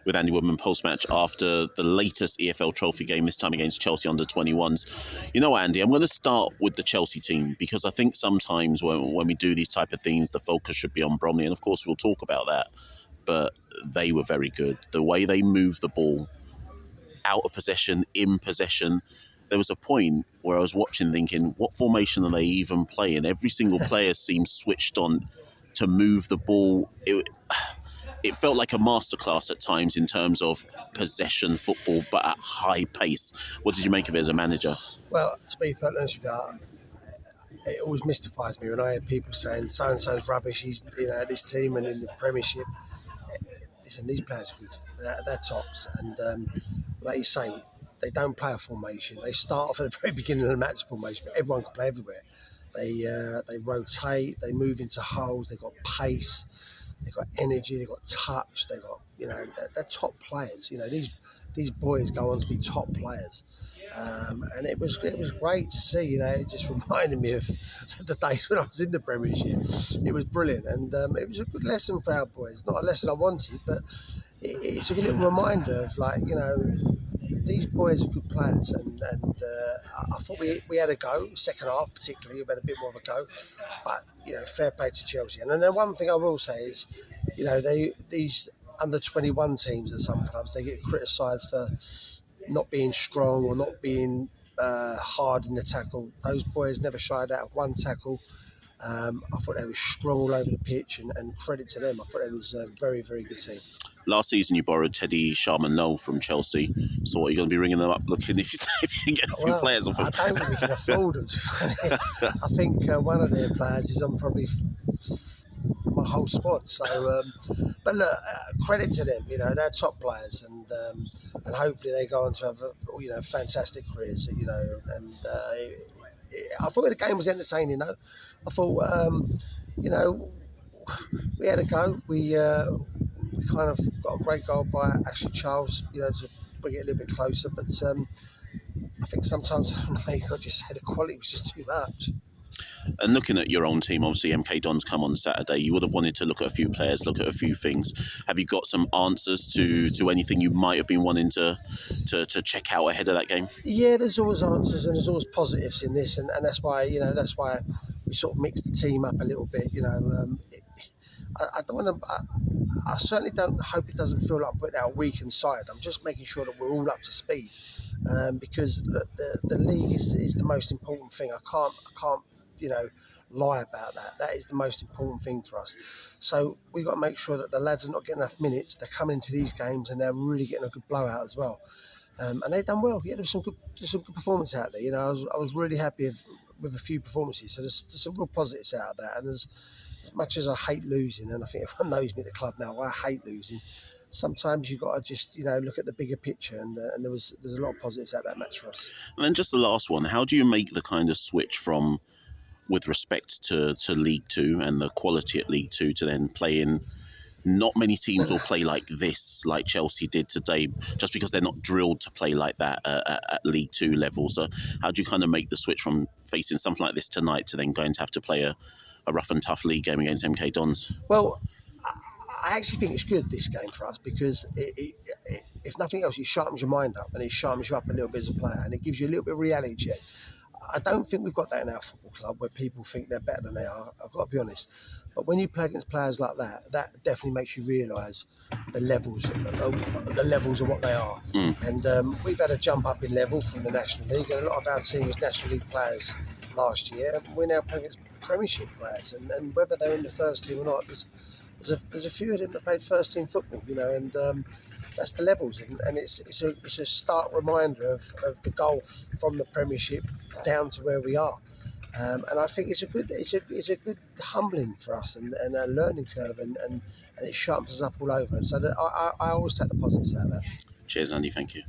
with Andy Woodman post-match after the latest EFL Trophy game, this time against Chelsea U21s. You know, Andy, I'm going to start with the Chelsea team because I think sometimes when we do these type of things, the focus should be on Bromley, and of course we'll talk about that. But they were very good. The way they moved the ball, out of possession, in possession. There was a point where I was watching thinking, what formation are they even playing? Every single player seemed switched on to move the ball. It felt like a masterclass at times in terms of possession football, but at high pace. What did you make of it as a manager? Well, to be perfectly honest with you, it always mystifies me when I hear people saying so-and-so's rubbish, he's this team and in the Premiership. Listen, these players are good. They're tops. And like you say, they don't play a formation. They start off at the very beginning of the match formation, but everyone can play everywhere. They rotate, they move into holes, they've got pace, they've got energy, they've got touch, they've got, they're top players. These boys go on to be top players. And it was great to see. It just reminded me of the days when I was in the Premiership. It was brilliant, and it was a good lesson for our boys. Not a lesson I wanted, but it's a little reminder of these boys are good players, and I thought we had a go. Second half, particularly, we had a bit more of a go. But fair play to Chelsea. And then one thing I will say is, these under 21 teams at some clubs, they get criticised for not being strong or not being hard in the tackle. Those boys never shied out of one tackle. I thought they were strong all over the pitch, and credit to them. I thought it was a very, very good team. Last season, you borrowed Teddy Sharman-Lowe from Chelsea. So, what are you going to be ringing them up looking if you can get a few players off them? I don't think we can afford them. I think one of their players is on probably my whole squad. So, but look, credit to them. They're top players, and hopefully they go on to have fantastic careers. And I thought the game was entertaining. Though I thought, we had a go. We kind of got a great goal by Ashley Charles, to bring it a little bit closer. But I think sometimes you've got to just say the quality was just too much. And looking at your own team, obviously MK Dons come on Saturday. You would have wanted to look at a few players, look at a few things. Have you got some answers to anything you might have been wanting to check out ahead of that game? Yeah, there's always answers and there's always positives in this, and that's why we sort of mix the team up a little bit. I don't want to. I certainly don't hope it doesn't feel like we're our weakened side. I'm just making sure that we're all up to speed, because the league is the most important thing. I can't lie about that. That is the most important thing for us. So we've got to make sure that the lads are not getting enough minutes. They're coming into these games and they're really getting a good blowout as well. And they've done well. Yeah, there's some good performance out there. I was really happy with a few performances. So there's some real positives out of that. And as much as I hate losing, and I think everyone knows me at the club now, I hate losing. Sometimes you've got to just look at the bigger picture, and there's a lot of positives out of that match for us. And then just the last one: how do you make the kind of switch from, with respect to League Two and the quality at League Two, to then playing? Not many teams will play like this, like Chelsea did today, just because they're not drilled to play like that at League Two level. So how do you kind of make the switch from facing something like this tonight to then going to have to play a rough and tough league game against MK Dons? Well, I actually think it's good, this game, for us, because if nothing else, it sharpens your mind up and it sharpens you up a little bit as a player, and it gives you a little bit of reality check. I don't think we've got that in our football club where people think they're better than they are. I've got to be honest. But when you play against players like that, that definitely makes you realise the levels of what they are. And we've had a jump up in level from the National League, and a lot of our team was National League players last year. We're now playing against Premiership players, and whether they're in the first team or not, there's a few of them that played first team football, and that's the levels, and it's a stark reminder of the gulf from the Premiership down to where we are, and I think it's a good humbling for us and a learning curve, and it sharpens us up all over, and so I always take the positives out of that. Cheers, Andy. Thank you.